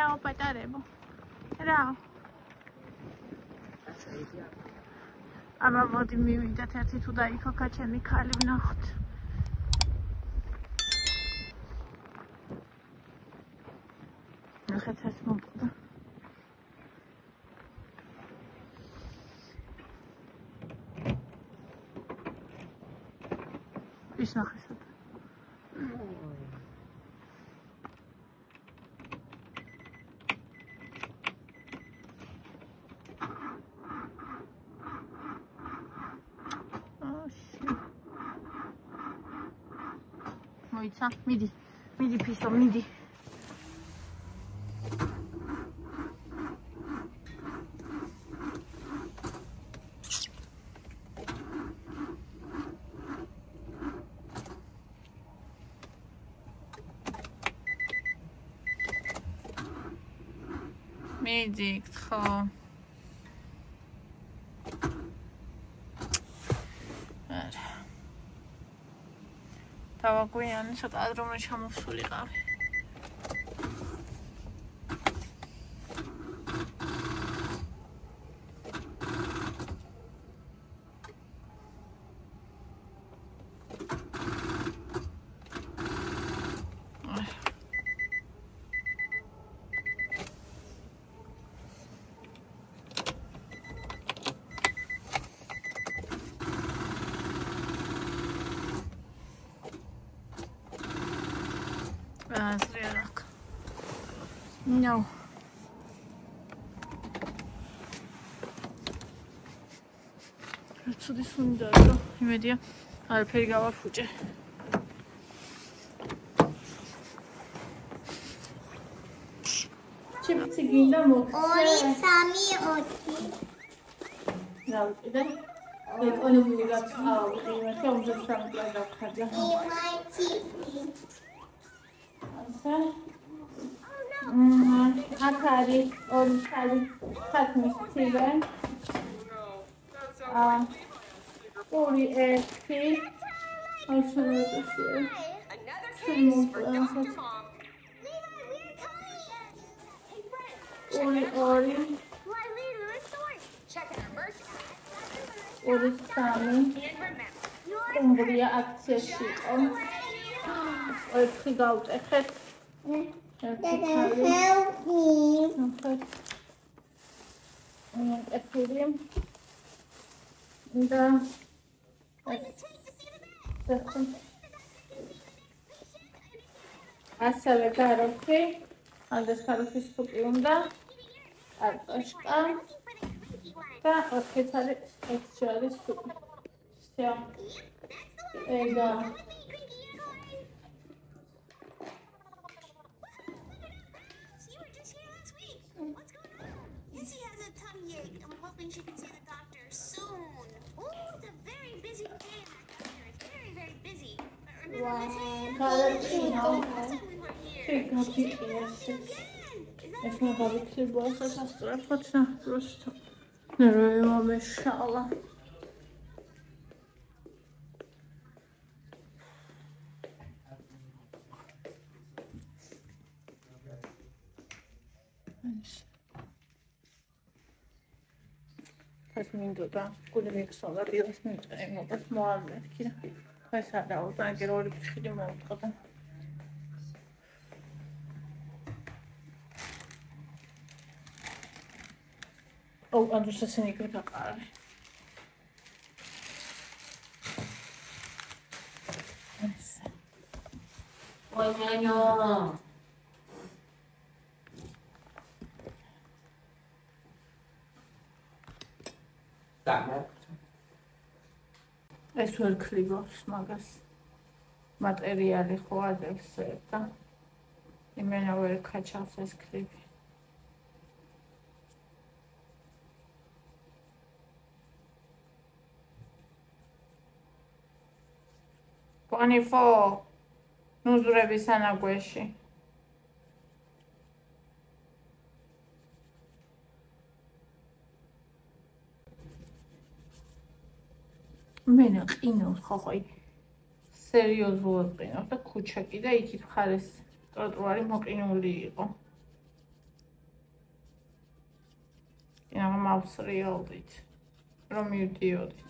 რაო პატარებო. რაო. აბა მოდი მივიდეთ ერთი თუ დაიქოქა ჩემი ქალი ვნახოთ. ნახეთ ეს მომკვდა. ის ნახესად. მოიცა, მიდი ფისო, მიდი. მიდი, ხო. დავაგვიანი ცოტა ადრე ჩამოვსულიყავი. No. Ratsudi sundaro. Imediya arperi gavafuje. Chipsi ginda mokse. Ori sami oti. Ravida. Ek onu bulat aldı. Qiyməti 10 franklar davxarda. Imay chipsi. Asa. Akari, orikari, katmishtiren. Ori erki. Aşağıda Ori. Ori sami. Kumbuya aksiyasi. Erki gavt ekhet. Dada, help me. Okay. ასევე გაროქი, ალდეს გაროქის სუპი უნდა, კარტოშკა და 4 ცალი ექსტრალის სუპი. Всё. Ეგა. She can see the doctor soon. Oh, it's a very busy day at the doctor. It's very, very busy. Remember last time we were here? It's not very clear, but it's just просто. Нервово мешало. მინდოდა გული მიხსოვდა დილას მიწემობას მოალმეთქი და ეს არა უტანკერ ორი ფშილი მოვწყდა ო ანჯუს ესენი გიტაყარი ეს ოინო ეს ვერ ქრიბობს მაგას მატერიალი ხო ადევს და იმენა ვერ ქაჩავს ეს ქრიბი პანიფო ნუზურების ანაგვეში მენა ყინავს ხოხოი სერიოზულად ყინავს და ქუჩა კიდე იქით მხარეს ტროტუარი მოყინული იყო იქნებ ავსრიალდით. რომ მივდიოდით.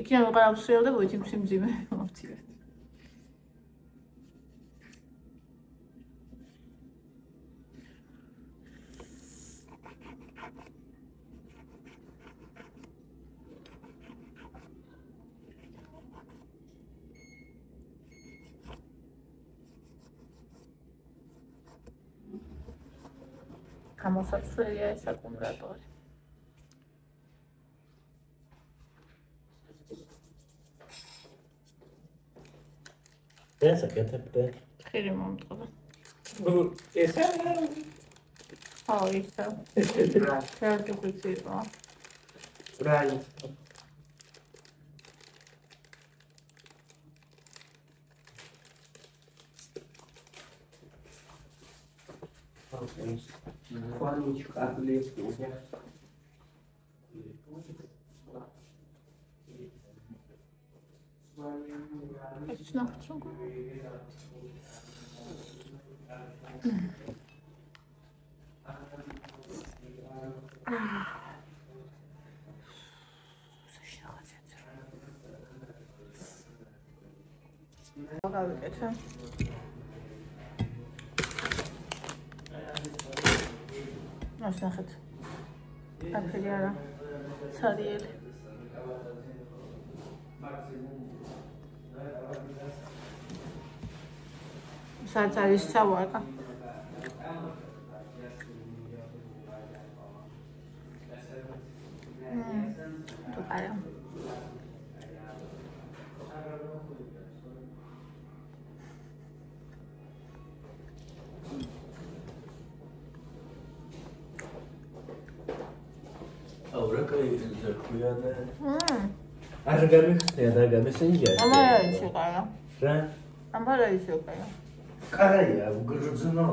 იქნებ ვეღარ ავსრიალდებოდით იმ სიმძიმე მომწივეთ. გამოსაცვლელია ეს აკუმულატორი. ეს აკეთებდა. ხირი მომწყდა. ეს არა. აუ ისე. კარგი ხიჭია. რაი. Хваничка отлезть уже. Точно. გავიკეთე. ნახეთ. აფერი არა. ცარიელი. სადაც არის სავარკა. თუ არა. Ahora que se cuida Ara გამიხსნია და გამესენჯა. ამაიჩი ყარა. რა? ამაიჩი ყარა. ყარაია, უგრძნო.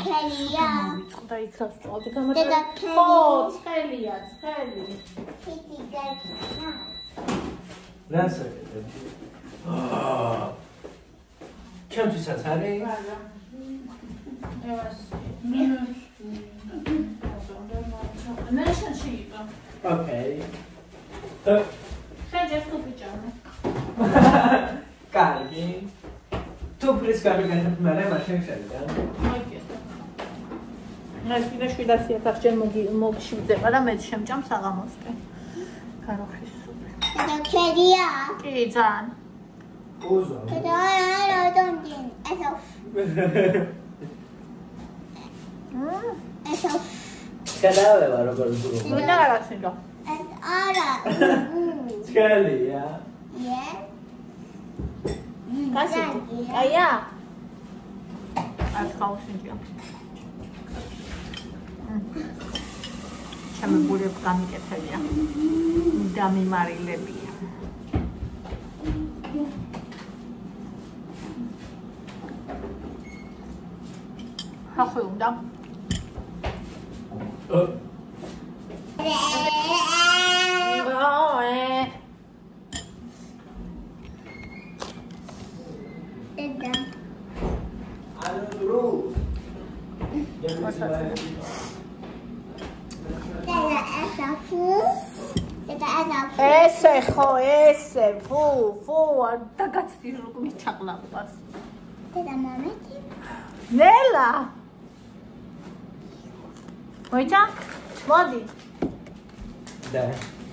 Kelly, და იქაც წავდი გამარტო. ხო, ცხელია, ცხელი. რასა? ჩემთვისაც არის? არა. მინუს. ნაშანში იყო. ოკეი. ხეჯებს თუ ბიჭამე. კარგი. თუ პრის გამიგეთ მე მაშინ შევიდა. მოიგეთ. ეს კიდე 700,000 მოგშივდება და მე შემჭამ საღამოსკენ. გაროხის სუპი. და ქერია. კი, ძალიან. უზო. და არა, დონდინ. ესო. გადავევა როგორ ზურგო. იმენა რაღაცინო. ეს არა. ცხელია. ე? კასი. აია. ეს ხაუსინჯია. შემებულებ გამიკეთებია. დამიმარილებია. ხახი უნდა. და ალო. ესე ხო, ესე, ფუ, და გაცდი როგორ მიჩაყლავს. და მომენტი. ნელა. მოიცა? მოდი. და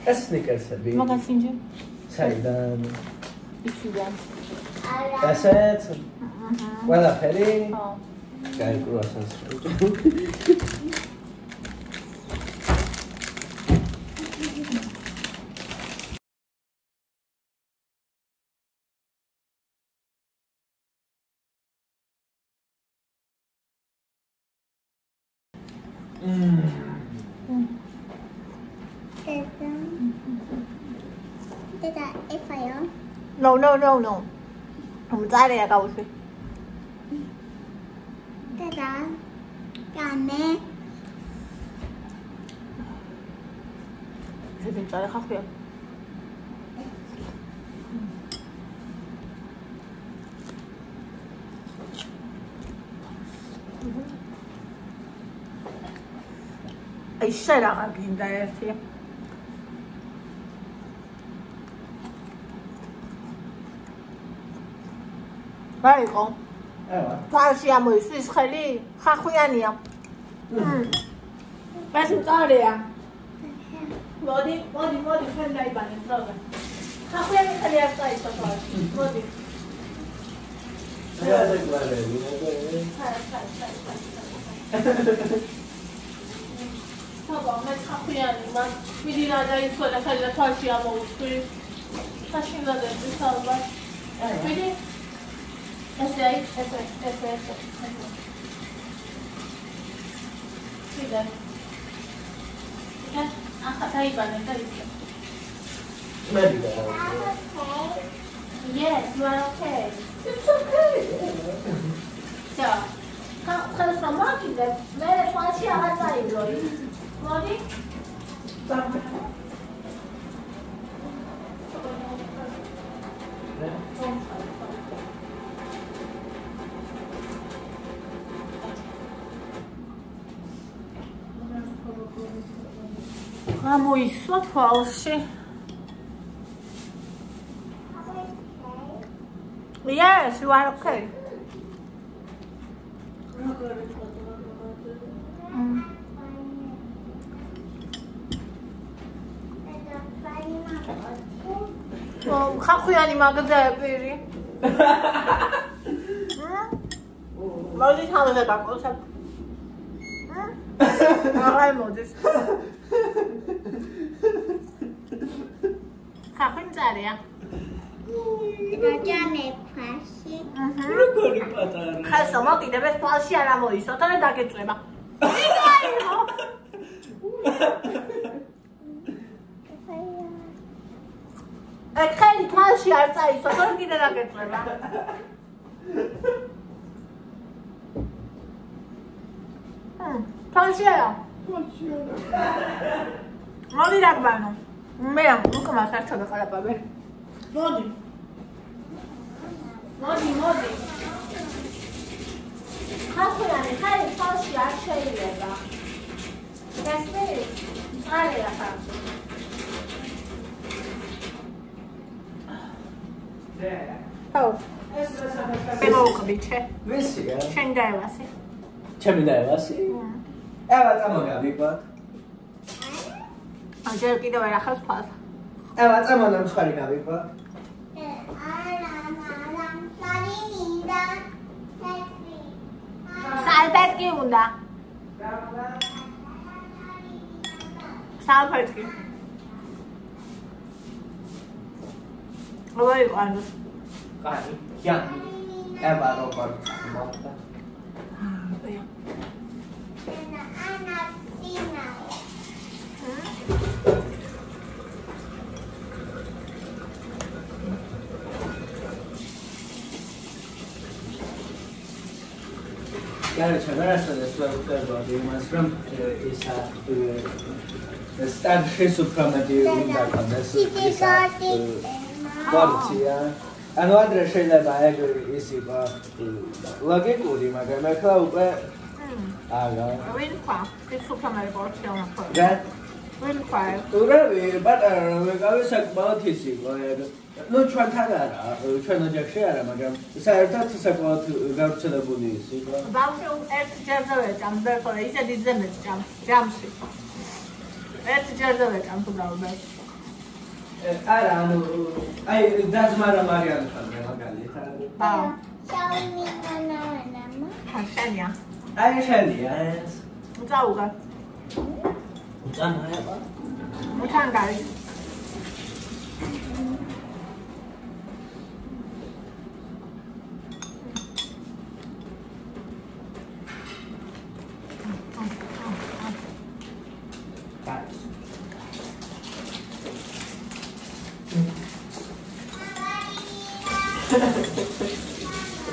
ეს სნიკერსები. მაგასინჯე. საიდან? იქიდან. არა. ასეთ? ყველაფერი? ხო. კაი, კრუასანს. და ეფაიო. No. მომწარეა გავუშვი. და გამე. ზედმიწარე ხახია. აი შენ აღარ გინდა ერთი. რაიყო? თვალში ამოისვის ხელი? ხახვიანია. ეს მწარეა. მოდი, ხენ დაიბანე, დროზე. ხახვიანი ხელი არ წაისვა თვალში. მოდი. Saba, მე ხახვიანი მან მიდინა დაიცვა და ხელი თვალში ამოუსვი. ხაშინადები სალბა. მიდი. ესე. Mida? Aha, დაიბანე და იცი. Medica. Yes, you are okay. It's okay. So, ხალხს რომ მაგიდე, მე თვალში აღარ წაივლოი. მოდი. გამოისვა თვალში. Yes, you are okay. ხახვიანი მაგდაეპირი. მოდი თავზე დაკოცებ. აღარ მოდის. ხახვინ წარია. რაჯანე ფაში. როგორი პატარა. ხასო მოკიდებ ეს თვალში არ ამოისვა, თორე დაგეწვება. ეგ ხელი თვალში არ წაისვა, თორე კიდე დაგეწვება. თვალში არა. მოდი დაგბანო. მე უკმას არ ჩავეყარებავე. მოდი. ხახვიანი ხელი თვალში არ შეიძლება. გასწრები? წარია ხალხი. Oh. მე მოვყვითე. ვისია? შენ დაევასე. ჩემი დაევასე? ევა წამოგავიყვათ. აჯერ კიდევ ვერ ახავს თვალს. ევა წამონა მხარი გავიყვათ. სალფეტკი უნდა. სალფეტკი. როგორ იყო? კაი, იან. ევა როგორ მოხდა? Iar ce vrea să desfășoare demonstrăm star și supramativul dacă desfășoare porția. Anul adresele baie isipa logicului, მაგრამ ახლა უკვე არა. ვინ ხარ? ეს სუპრამარი პორცია უნდა. და ვინ ხარ? ურავი, პატარა ვეგავი საკმაოდ ისიყო. ნუ ჩვენთან არა, ჩვენ ოჯახში არა, მაგრამ საერთოდ საკმაოდ გავრცელებული ისიყო. ბავშვი ერთ ჯერზე ვეჭამს, ბერხორე ისე დიდზე მეჭამს, ჯამში. ერთ ჯერზე ვეჭამს უბრალოდ. არა, ანუ აი დაძმარა მარიან ხარ მაგალითად. აუ. Shall შენია. აი შენია ეს. უწაუგა. უწამაა ბა. უთან გარი.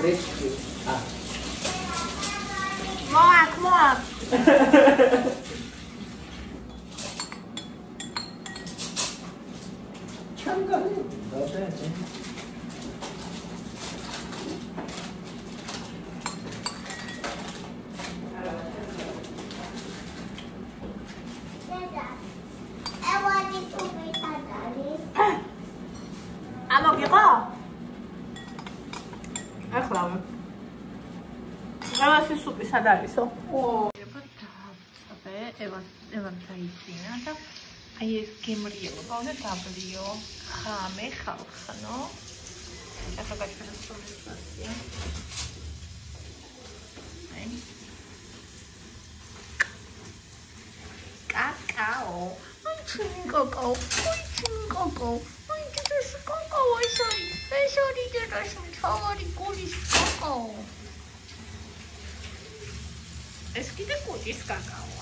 Rescue. Ah. Moak. Çangalı. Doğru. მახლავე. Ევასის სუპი სად არისო? დავწაბე, ევან დაიძინა და აი ეს გემრიელობა უნდა დაბლიო. ხამე ხალხნო. ახლა გაჩვენებ სულისია. აი. კაკაო. აი ჩინი კაკაო. აი ჩინი კაკაო. აი ეს კაკაო ეს არის თავარი გულის კაკაო. ეს კიდე კუჭის კაკაო.